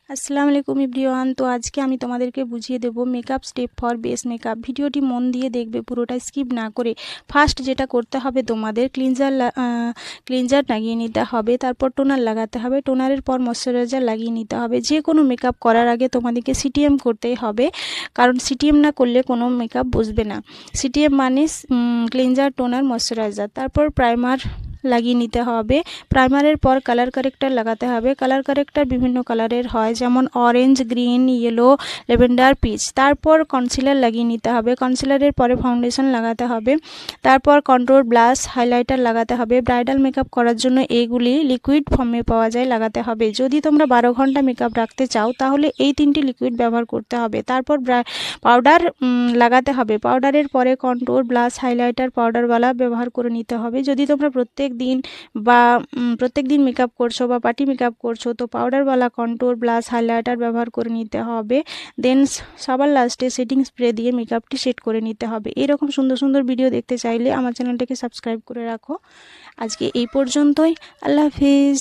আসসালামু আলাইকুম এভরিওয়ান। তো আজকে আমি তোমাদেরকে বুঝিয়ে দেব makeup step for base makeup. ভিডিওটি মন দিয়ে দেখবে, পুরোটা স্কিপ না করে। ফার্স্ট যেটা করতে হবে তোমাদের ক্লিনজার লাগিয়ে নিতে হবে, তারপর টোনার লাগাতে হবে, টোনারের পর ময়শ্চারাইজার লাগিয়ে নিতে হবে। যে কোনো মেকআপ করার আগে তোমাদেরকে সিটিএম করতেই হবে, কারণ সিটিএম না করলে কোনো মেকআপ বসবে না। সিটিএম মানে ক্লিনজার, টোনার, ময়শ্চারাইজার। তারপর প্রাইমার লাগিয়ে নিতে হবে। প্রাইমারের পর কালার কারেক্টার লাগাতে হবে। কালার কারেক্টার বিভিন্ন কালারের হয়, যেমন orange, green, yellow, lavender, peach. তারপর কনসিলার লাগিয়ে নিতে হবে। কনসিলারের পরে ফাউন্ডেশন লাগাতে হবে। তারপর কন্ট্রোল, ব্লাশ, হাইলাইটার লাগাতে হবে। ব্রাইডাল মেকআপ করার জন্য এইগুলি লিকুইড ফর্মে পাওয়া যায়, লাগাতে হবে। যদি তোমরা 12 ঘন্টা মেকআপ রাখতে চাও তাহলে এই 3টি লিকুইড ব্যবহার করতে হবে। তারপর পাউডার লাগাতে হবে। পাউডারের পরে কন্ট্রোল, ব্লাশ, হাইলাইটার পাউডারওয়ালা ব্যবহার করে নিতে হবে। যদি তোমরা প্রত্যেক দিন মেকআপ করছো বা পার্টি মেকআপ করছো তো পাউডারওয়ালা কন্ট্রোল, ব্লাশ, হাইলাইটার ব্যবহার করে নিতে হবে। দেন সবার লাস্টে সেটিং স্প্রে দিয়ে মেকআপটি সেট করে নিতে হবে। এরকম সুন্দর সুন্দর ভিডিও দেখতে চাইলে আমার চ্যানেলটাকে সাবস্ক্রাইব করে রাখো। আজকে এই পর্যন্তই। আল্লাহ হাফিজ।